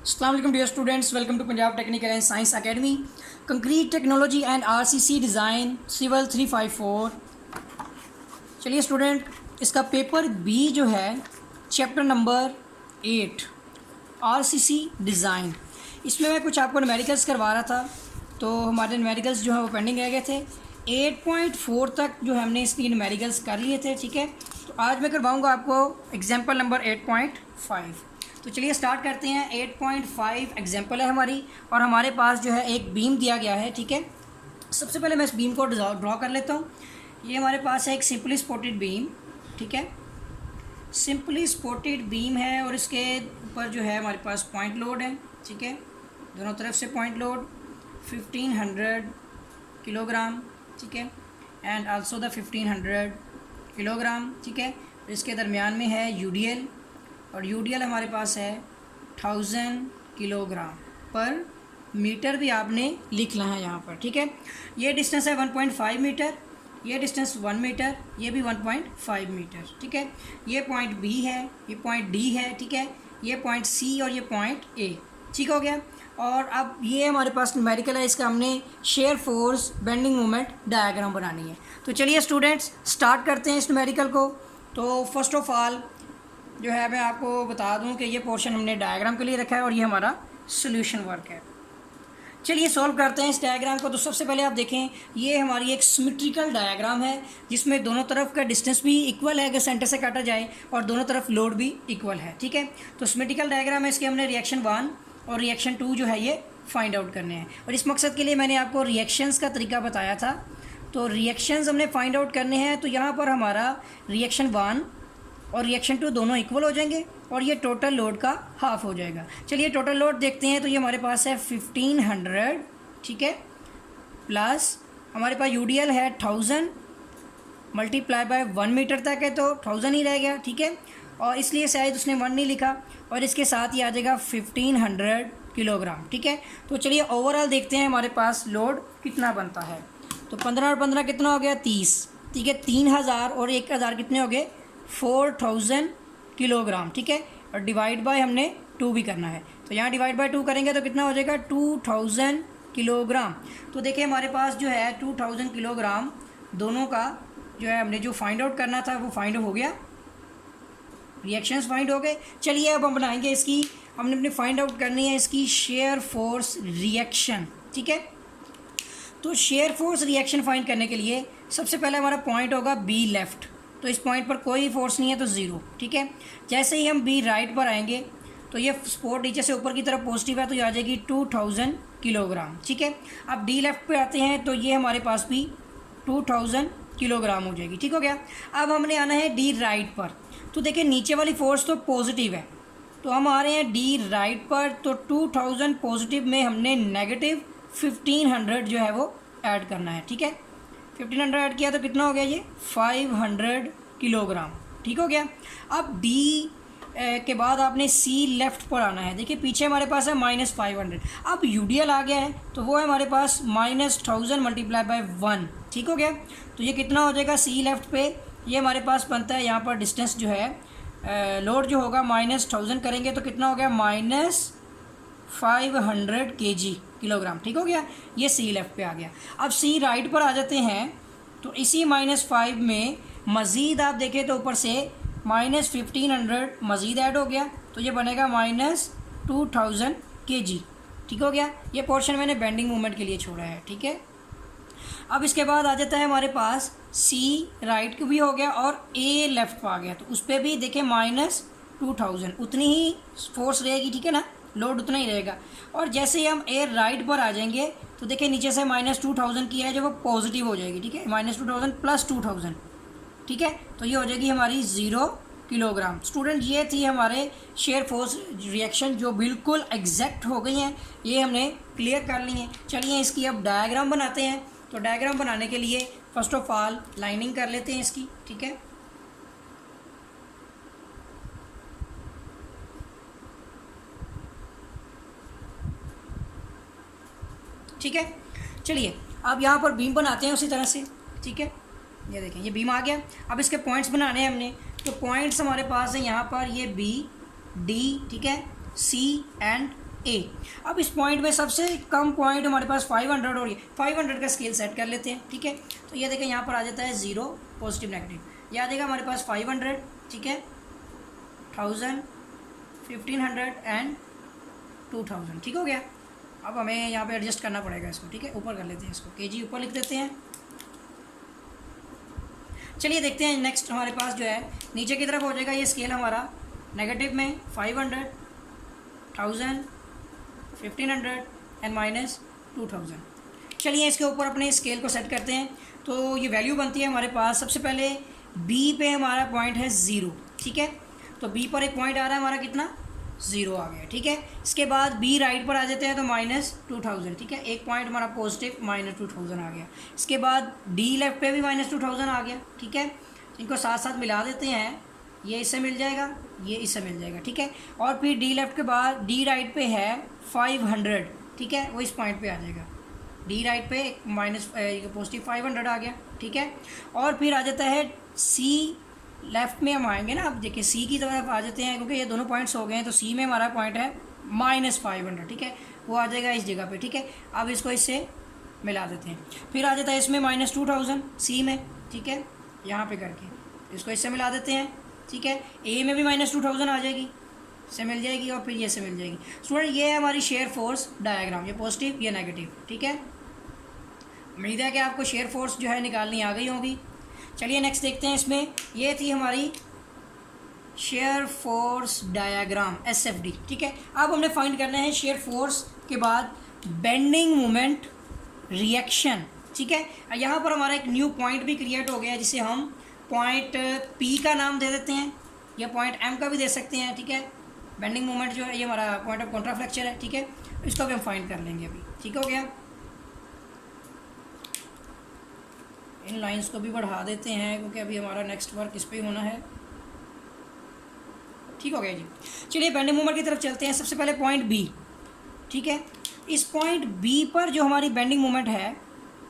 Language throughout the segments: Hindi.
अस्सलाम वालेकुम dear students, welcome to Punjab technical and science academy. Concrete technology and RCC design civil 354। चलिए स्टूडेंट, इसका पेपर बी जो है चैप्टर नंबर 8 आरसीसी डिज़ाइन, इसमें मैं कुछ आपको न्यूमेरिकल्स करवा रहा था। तो हमारे न्यूमेरिकल्स जो है वो पेंडिंग रह गए थे। 8.4 तक जो हमने इसकी न्यूमेरिकल्स कर लिए थे, ठीक है। तो आज मैं करवाऊँगा आपको एग्जाम्पल नंबर 8.5। तो चलिए स्टार्ट करते हैं। 8.5 एग्जाम्पल है हमारी, और हमारे पास जो है एक बीम दिया गया है, ठीक है। सबसे पहले मैं इस बीम को ड्रॉ कर लेता हूँ। ये हमारे पास है एक सिंपली स्पॉटेड बीम, ठीक है। सिंपली स्पॉटेड बीम है और इसके ऊपर जो है हमारे पास पॉइंट लोड है, ठीक है। दोनों तरफ से पॉइंट लोड 1500 किलोग्राम, ठीक है, एंड आल्सो द 1500 किलोग्राम, ठीक है। इसके दरमियान में है यूडीएल, और यूडीएल हमारे पास है 1000 किलोग्राम पर मीटर भी आपने लिखना है यहाँ पर, ठीक है। ये डिस्टेंस है 1.5 मीटर, ये डिस्टेंस 1 मीटर, ये भी 1.5 मीटर, ठीक है। ये पॉइंट बी है, ये पॉइंट डी है, ठीक है। ये पॉइंट सी और ये पॉइंट ए, ठीक हो गया। और अब ये हमारे पास न्यूमेरिकल है, इसका हमने shear force bending moment diagram बनानी है। तो चलिए स्टूडेंट्स स्टार्ट करते हैं इस न्यूमेरिकल को। तो फर्स्ट ऑफ ऑल जो है मैं आपको बता दूं कि ये पोर्शन हमने डायग्राम के लिए रखा है और ये हमारा सोल्यूशन वर्क है। चलिए सॉल्व करते हैं इस डायग्राम को। तो सबसे पहले आप देखें, ये हमारी एक सिमेट्रिकल डायग्राम है जिसमें दोनों तरफ का डिस्टेंस भी इक्वल है अगर सेंटर से काटा जाए, और दोनों तरफ लोड भी इक्वल है, ठीक है। तो सिमेट्रिकल डायग्राम है, इसके हमने रिएक्शन 1 और रिएक्शन 2 जो है ये फाइंड आउट करने हैं, और इस मकसद के लिए मैंने आपको रिएक्शंस का तरीका बताया था। तो रिएक्शंस हमने फाइंड आउट करने हैं। तो यहाँ पर हमारा रिएक्शन 1 और रिएक्शन 2 दोनों इक्वल हो जाएंगे और ये टोटल लोड का हाफ हो जाएगा। चलिए टोटल लोड देखते हैं। तो ये हमारे पास है 1500, ठीक है, प्लस हमारे पास यूडीएल है 1000 मल्टीप्लाई बाय 1 मीटर तक है, तो 1000 ही रह गया, ठीक है। और इसलिए शायद उसने 1 नहीं लिखा, और इसके साथ ही आ जाएगा 1500 किलोग्राम, ठीक है। तो चलिए ओवरऑल देखते हैं हमारे पास लोड कितना बनता है। तो 15 और 15 कितना हो गया, 30, ठीक है। 3000 और 1000 कितने हो गए, 4000 किलोग्राम, ठीक है। और डिवाइड बाय हमने 2 भी करना है, तो यहाँ डिवाइड बाय 2 करेंगे तो कितना हो जाएगा, 2000 किलोग्राम। तो देखिए हमारे पास जो है 2000 किलोग्राम दोनों का जो है हमने जो फाइंड आउट करना था वो फाइंड हो गया, रिएक्शंस फाइंड हो गए। चलिए अब हम बनाएंगे इसकी, हमने अपनी फाइंड आउट करनी है इसकी शेयर फोर्स रिएक्शन, ठीक है। तो शेयर फोर्स रिएक्शन फाइंड करने के लिए सबसे पहले हमारा पॉइंट होगा बी लेफ़्ट। तो इस पॉइंट पर कोई फोर्स नहीं है तो ज़ीरो, ठीक है। जैसे ही हम बी राइट पर आएंगे तो ये सपोर्ट नीचे से ऊपर की तरफ पॉजिटिव है, तो ये आ जाएगी 2000 किलोग्राम, ठीक है। अब डी लेफ़्ट पे आते हैं तो ये हमारे पास भी 2000 किलोग्राम हो जाएगी, ठीक हो गया। अब हमने आना है डी राइट पर। तो देखिए नीचे वाली फोर्स तो पॉजिटिव है, तो हम आ रहे हैं डी राइट पर। तो 2000 पॉजिटिव में हमने नेगेटिव 1500 जो है वो ऐड करना है, ठीक है। 1500 ऐड किया तो कितना हो गया, ये 500 किलोग्राम, ठीक हो गया। अब डी के बाद आपने सी लेफ़्ट पर आना है। देखिए पीछे हमारे पास है -500। अब यूडीएल आ गया है तो वो है हमारे पास -1000 मल्टीप्लाई बाय 1, ठीक हो गया। तो ये कितना हो जाएगा, सी लेफ़्ट पे ये हमारे पास बनता है, यहाँ पर डिस्टेंस जो है लोड जो होगा -1000 करेंगे तो कितना हो गया, -500 kg किलोग्राम, ठीक हो गया। ये सी लेफ़्ट पे आ गया। अब सी राइट पर आ जाते हैं, तो इसी -5 में मज़ीद आप देखें तो ऊपर से -1500 मज़ीद ऐड हो गया, तो ये बनेगा -2000 kg, ठीक हो गया। ये पोर्शन मैंने बेंडिंग मूवमेंट के लिए छोड़ा है, ठीक है। अब इसके बाद आ जाता है हमारे पास सी राइट भी हो गया और ए लेफ़्ट पर आ गया, तो उस पर भी देखें -2000 उतनी ही फोर्स रहेगी, ठीक है ना, लोड उतना ही रहेगा। और जैसे ही हम ए राइट पर आ जाएंगे तो देखिए नीचे से -2000 की है जो वो पॉजिटिव हो जाएगी, ठीक है, -2000 प्लस 2000, ठीक है। तो ये हो जाएगी हमारी 0 किलोग्राम। स्टूडेंट ये थी हमारे शेयर फोर्स रिएक्शन जो बिल्कुल एग्जैक्ट हो गई हैं, ये हमने क्लियर कर ली हैं। चलिए इसकी अब डायग्राम बनाते हैं। तो डायग्राम बनाने के लिए फर्स्ट ऑफ ऑल लाइनिंग कर लेते हैं इसकी, ठीक है। ठीक है, चलिए अब यहाँ पर बीम बनाते हैं उसी तरह से, ठीक है। ये देखें ये बीम आ गया। अब इसके पॉइंट्स बनाने हैं हमने। तो पॉइंट्स हमारे पास हैं यहाँ पर ये बी डी, ठीक है, सी एंड ए। अब इस पॉइंट में सबसे कम पॉइंट हमारे पास 500 और ये 500 का स्केल सेट कर लेते हैं, ठीक है। तो ये देखें यहाँ पर आ जाता है 0 पॉजिटिव नेगेटिव, ये आ जाएगा हमारे पास 500, ठीक है, 1000, 1500 एंड 2000, ठीक हो गया। अब हमें यहाँ पे एडजस्ट करना पड़ेगा इसको, ठीक है, ऊपर कर लेते हैं इसको, केजी ऊपर लिख देते हैं। चलिए देखते हैं नेक्स्ट हमारे पास जो है नीचे की तरफ हो जाएगा ये स्केल हमारा नेगेटिव में 500, 1000, 1500 एंड माइनस 2000। चलिए इसके ऊपर अपने स्केल को सेट करते हैं। तो ये वैल्यू बनती है हमारे पास, सबसे पहले बी पे हमारा पॉइंट है 0, ठीक है। तो बी पर एक पॉइंट आ रहा है हमारा कितना 0 आ गया, ठीक है। इसके बाद बी राइट पर आ जाते हैं तो माइनस 2000, ठीक है, एक पॉइंट हमारा पॉजिटिव माइनस 2000 आ गया। इसके बाद डी लेफ्ट पे भी माइनस 2000 आ गया, ठीक है। इनको साथ साथ मिला देते हैं, ये इससे मिल जाएगा, ये इससे मिल जाएगा, ठीक है। और फिर डी लेफ्ट के बाद डी राइट पे है 500, ठीक है, वो इस पॉइंट पे आ जाएगा। डी राइट पे माइनस पॉजिटिव 500 आ गया, ठीक है। और फिर आ जाता है सी लेफ़्ट में हम आएंगे ना, अब देखिए सी की तरफ आ जाते हैं क्योंकि ये दोनों पॉइंट्स हो गए हैं। तो सी में हमारा पॉइंट है माइनस 500, ठीक है, वो आ जाएगा इस जगह पे, ठीक है। अब इसको इससे मिला देते हैं। फिर आ जाता है इसमें माइनस 2000 सी में, ठीक है, यहाँ पे करके इसको इससे मिला देते हैं, ठीक है। ए में भी माइनस 2000 आ जाएगी, से मिल जाएगी, और फिर ये से मिल जाएगी। स्टूडेंट ये है हमारी शेयर फोर्स डायग्राम, ये पॉजिटिव ये नेगेटिव, ठीक है। उम्मीद है कि आपको शेयर फोर्स जो है निकालनी आ गई होगी। चलिए नेक्स्ट देखते हैं। इसमें ये थी हमारी शेयर फोर्स डायग्राम SFD, ठीक है। अब हमने फाइंड करना है शेयर फोर्स के बाद बेंडिंग मोमेंट रिएक्शन, ठीक है। यहाँ पर हमारा एक न्यू पॉइंट भी क्रिएट हो गया है जिसे हम पॉइंट P का नाम दे देते हैं, या पॉइंट M का भी दे सकते हैं, ठीक है। बेंडिंग मोमेंट जो है ये हमारा पॉइंट ऑफ कॉन्ट्राफ्लेक्चर है, ठीक है, इसको भी हम फाइंड कर लेंगे अभी, ठीक हो गया। इन लाइंस को भी बढ़ा देते हैं क्योंकि अभी हमारा नेक्स्ट वर्क इस पर ही होना है, ठीक हो गया जी। चलिए बेंडिंग मोमेंट की तरफ चलते हैं। सबसे पहले पॉइंट B, ठीक है। इस पॉइंट B पर जो हमारी बेंडिंग मोमेंट है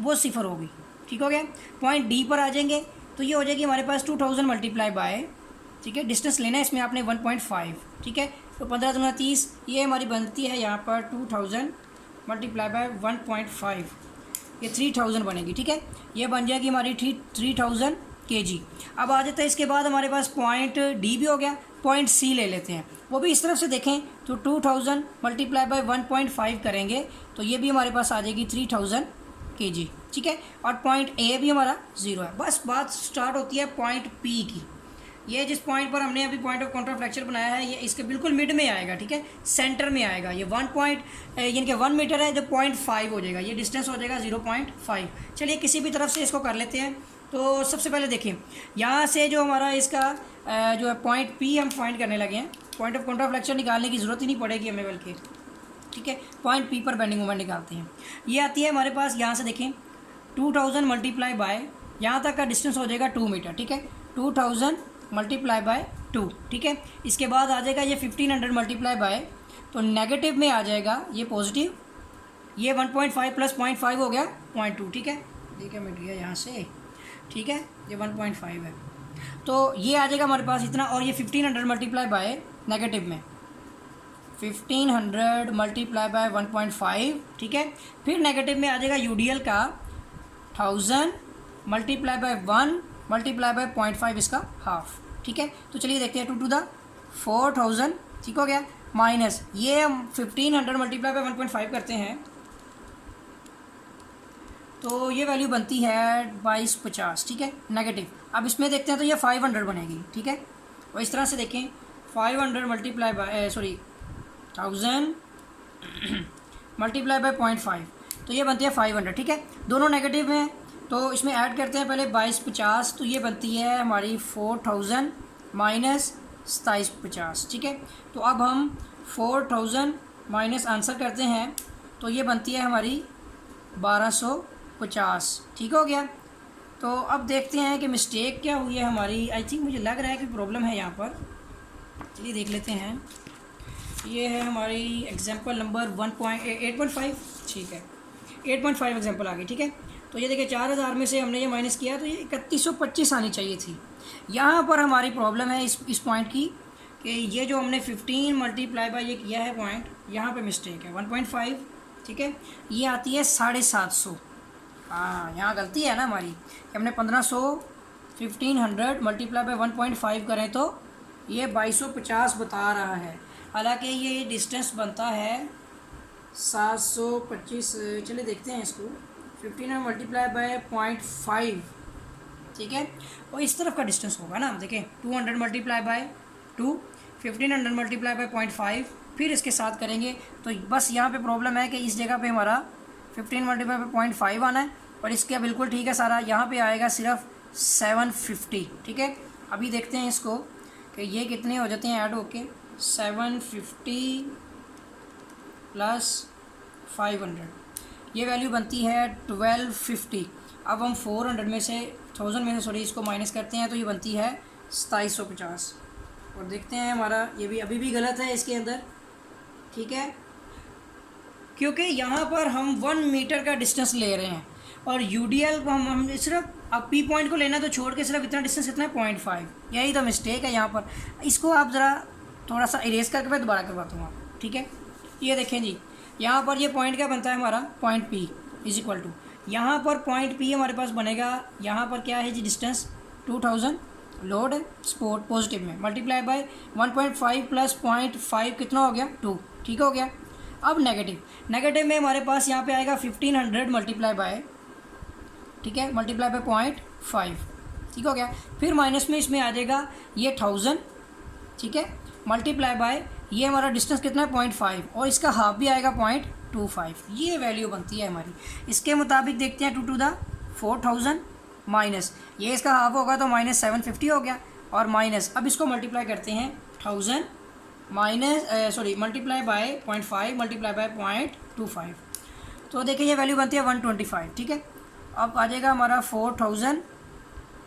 वो 0 होगी, ठीक हो गया। पॉइंट D पर आ जाएंगे तो ये हो जाएगी हमारे पास 2000 मल्टीप्लाई बाय, ठीक है, डिस्टेंस लेना है इसमें आपने 1.5, ठीक है। तो 15 दूना 30, ये हमारी बनती है यहाँ पर 2000 मल्टीप्लाई बाय 1.5, ये 3000 बनेगी, ठीक है। ये बन जाएगी हमारी 3000 kg। अब आ जाता है इसके बाद हमारे पास पॉइंट D भी हो गया। पॉइंट C ले लेते हैं, वो भी इस तरफ से देखें तो 2000 मल्टीप्लाई बाय 1.5 करेंगे तो ये भी हमारे पास आ जाएगी 3000 kg, ठीक है। और पॉइंट A भी हमारा 0 है। बस बात स्टार्ट होती है पॉइंट P की। ये जिस पॉइंट पर हमने अभी पॉइंट ऑफ कॉन्ट्राफ्लेक्चर बनाया है ये इसके बिल्कुल मिड में आएगा, ठीक है, सेंटर में आएगा। ये 1 पॉइंट यानी कि 1 मीटर है, जो 0.5 हो जाएगा, ये डिस्टेंस हो जाएगा 0.5। चलिए किसी भी तरफ से इसको कर लेते हैं। तो सबसे पहले देखिए यहाँ से जो हमारा इसका जो है पॉइंट P हम फाइंड करने लगे हैं। पॉइंट ऑफ कॉन्ट्राफ्लेक्चर निकालने की ज़रूरत ही नहीं पड़ेगी हमें बल्कि, ठीक है। पॉइंट P पर बेंडिंग मोमेंट निकालते हैं। ये आती है हमारे पास, यहाँ से देखें 2000 मल्टीप्लाई बाय यहाँ तक का डिस्टेंस हो जाएगा 2 मीटर, ठीक है। 2000 मल्टीप्लाई बाय 2, ठीक है। इसके बाद आ जाएगा ये 1500 मल्टीप्लाई बाय, तो नेगेटिव में आ जाएगा ये पॉजिटिव, ये 1.5 प्लस 0.5 हो गया 0.2, ठीक है। देखिए मिट गया यहाँ से, ठीक है, ये 1.5 है तो ये आ जाएगा हमारे पास इतना। और ये 1500 मल्टीप्लाई बाय नेगेटिव में 1500 मल्टीप्लाई बाय 1.5, ठीक है। फिर नेगेटिव में आ जाएगा UDL का 1000 मल्टीप्लाई बाय 1 मल्टीप्लाई बाय 0.5, इसका हाफ, ठीक है। तो चलिए देखते हैं 2 to the 4000, ठीक हो गया, माइनस ये हम 1500 मल्टीप्लाई बाय 1.5 करते हैं तो ये वैल्यू बनती है 2250, ठीक है, नेगेटिव। अब इसमें देखते हैं तो ये 500 बनेगी, ठीक है। और इस तरह से देखें 500 मल्टीप्लाई बाय 1000 मल्टीप्लाई बाय 0.5, तो ये बनती है 500, ठीक है। दोनों नेगेटिव हैं तो इसमें ऐड करते हैं पहले 2250, तो ये बनती है हमारी 4000 माइनस 2750, ठीक है। तो अब हम 4000 माइनस आंसर करते हैं तो ये बनती है हमारी 1250, ठीक हो गया। तो अब देखते हैं कि मिस्टेक क्या हुई है हमारी। आई थिंक मुझे लग रहा है कि प्रॉब्लम है यहाँ पर, चलिए देख लेते हैं। ये है हमारी एग्जांपल नंबर 8.5, ठीक है, 8.5 एग्जांपल आ गई, ठीक है। तो ये देखिए 4000 में से हमने ये माइनस किया तो ये 3125 आनी चाहिए थी। यहाँ पर हमारी प्रॉब्लम है इस पॉइंट की कि ये जो हमने 15 मल्टीप्लाई बाय ये किया है पॉइंट, यहाँ पे मिस्टेक है 1.5, ठीक है, ये आती है 750। हाँ, यहाँ गलती है ना हमारी कि हमने 1500 मल्टीप्लाई बाय 1.5 करें तो ये 2250 बता रहा है, हालांकि ये डिस्टेंस बनता है 725। चलिए देखते हैं इसको, 1500 मल्टीप्लाई बाय 0.5, ठीक है, और इस तरफ का डिस्टेंस होगा ना, देखें 200 मल्टीप्लाई बाय 2, 1500 मल्टीप्लाई बाय 0.5, फिर इसके साथ करेंगे तो बस यहाँ पे प्रॉब्लम है कि इस जगह पे हमारा 15 मल्टीप्लाई बाय 0.5 आना है, और इसके बिल्कुल ठीक है सारा, यहाँ पे आएगा सिर्फ 750, ठीक है। अभी देखते हैं इसको कि ये कितने हो जाते हैं ऐड होके, 750 प्लस 500, ये वैल्यू बनती है 1250। अब हम 400 में से 1000 में से सॉरी इसको माइनस करते हैं तो ये बनती है 2750, और देखते हैं हमारा ये भी अभी भी गलत है इसके अंदर, ठीक है, क्योंकि यहाँ पर हम 1 मीटर का डिस्टेंस ले रहे हैं और यूडीएल को हम सिर्फ अब पी पॉइंट को लेना तो छोड़ के सिर्फ इतना डिस्टेंस कितना है 0.5, यही तो मिस्टेक है यहाँ पर। इसको आप ज़रा थोड़ा सा इरेज करके मैं दोबारा करवाता हूँ, ठीक है। ये देखें जी, यहाँ पर ये पॉइंट क्या बनता है हमारा, point P is equal to, यहाँ पर पॉइंट पी हमारे पास बनेगा, यहाँ पर क्या है जी डिस्टेंस 2000 लोड है स्पोर्ट पॉजिटिव में, मल्टीप्लाई बाय 1.5 प्लस 0.5 कितना हो गया 2, ठीक हो गया। अब नेगेटिव में हमारे पास यहाँ पे आएगा 1500 मल्टीप्लाई बाय, ठीक है, मल्टीप्लाई बाय 0.5, ठीक हो गया। फिर माइनस में इसमें आ जाएगा ये 1000, ठीक है, मल्टीप्लाई बाय ये हमारा डिस्टेंस कितना है 0.5, और इसका हाफ भी आएगा 0.25, ये वैल्यू बनती है हमारी। इसके मुताबिक देखते हैं 2 टू द 4000 माइनस ये इसका हाफ होगा तो माइनस 750 हो गया, और माइनस अब इसको मल्टीप्लाई करते हैं 1000 minus sorry multiply by 0.5 multiply by 0.25, तो देखिए ये वैल्यू बनती है 125, ठीक है। अब आ जाएगा हमारा 4000,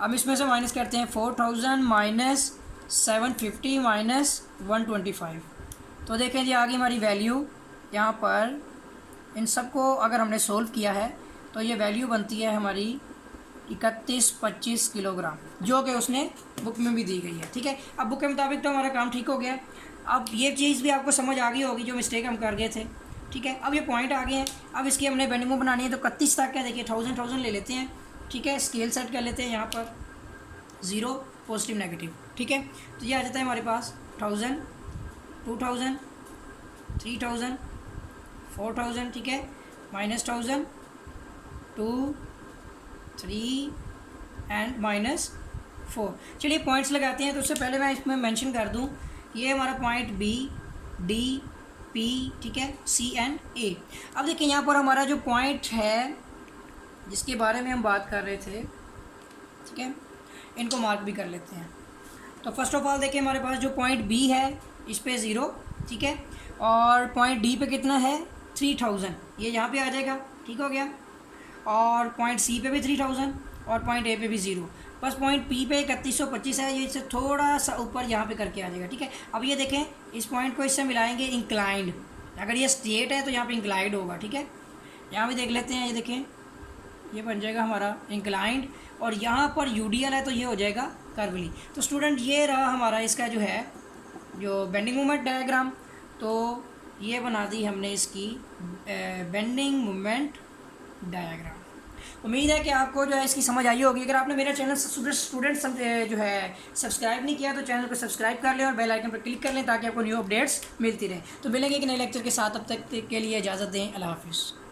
अब इसमें से माइनस करते हैं 4000 माइनस 750 माइनस 125, तो देखें जी आ गई हमारी वैल्यू। यहाँ पर इन सब को अगर हमने सोल्व किया है तो ये वैल्यू बनती है हमारी 3125 किलोग्राम, जो कि उसने बुक में भी दी गई है, ठीक है। अब बुक के मुताबिक तो हमारा काम ठीक हो गया। अब ये चीज़ भी आपको समझ आ गई होगी जो मिस्टेक हम कर गए थे, ठीक है। अब ये पॉइंट आ गए हैं, अब इसकी हमने बेंडिंग बनानी है तो 31 तक क्या, देखिए 1000 ले लेते हैं, ठीक है, स्केल सेट कर लेते हैं यहाँ पर 0 पॉजिटिव नेगेटिव, ठीक है। तो ये आ जाता है हमारे पास 1000 2000 3000 4000, ठीक है, माइनस 1000 2 3 एंड माइनस 4। चलिए पॉइंट्स लगाते हैं, तो उससे पहले मैं इसमें मेंशन कर दूं ये हमारा पॉइंट बी डी पी, ठीक है, सी एंड ए। अब देखिए यहाँ पर हमारा जो पॉइंट है जिसके बारे में हम बात कर रहे थे, ठीक है, इनको मार्क भी कर लेते हैं। तो फर्स्ट ऑफ ऑल देखिए हमारे पास जो पॉइंट बी है इस पे 0, ठीक है, और पॉइंट डी पे कितना है 3000, ये यहाँ पे आ जाएगा, ठीक हो गया, और पॉइंट सी पे भी 3000 और पॉइंट ए पे भी 0, बस पॉइंट पी पे 3125 है, ये इससे थोड़ा सा ऊपर यहाँ पे करके आ जाएगा, ठीक है। अब ये देखें इस पॉइंट को इससे मिलाएंगे इंक्लाइंड, अगर ये स्ट्रेट है तो यहाँ पे इंक्लाइंड होगा, ठीक है। यहाँ भी देख लेते हैं, ये देखें ये बन जाएगा हमारा इंक्लाइंड, और यहाँ पर यूडीएल है तो ये हो जाएगा कर्वली। तो स्टूडेंट ये रहा हमारा इसका जो है जो बेंडिंग मोमेंट डायग्राम, तो ये बना दी हमने इसकी बेंडिंग मोमेंट डायग्राम। उम्मीद है कि आपको जो है इसकी समझ आई होगी। अगर आपने मेरा चैनल स्टूडेंट जो है सब्सक्राइब नहीं किया तो चैनल को सब्सक्राइब कर लें और बेल आइकन पर क्लिक कर लें ताकि आपको न्यू अपडेट्स मिलती रहें। तो मिलेंगे एक नए लेक्चर के साथ, तब तक के लिए इजाज़त दें, अल्लाह हाफिज़।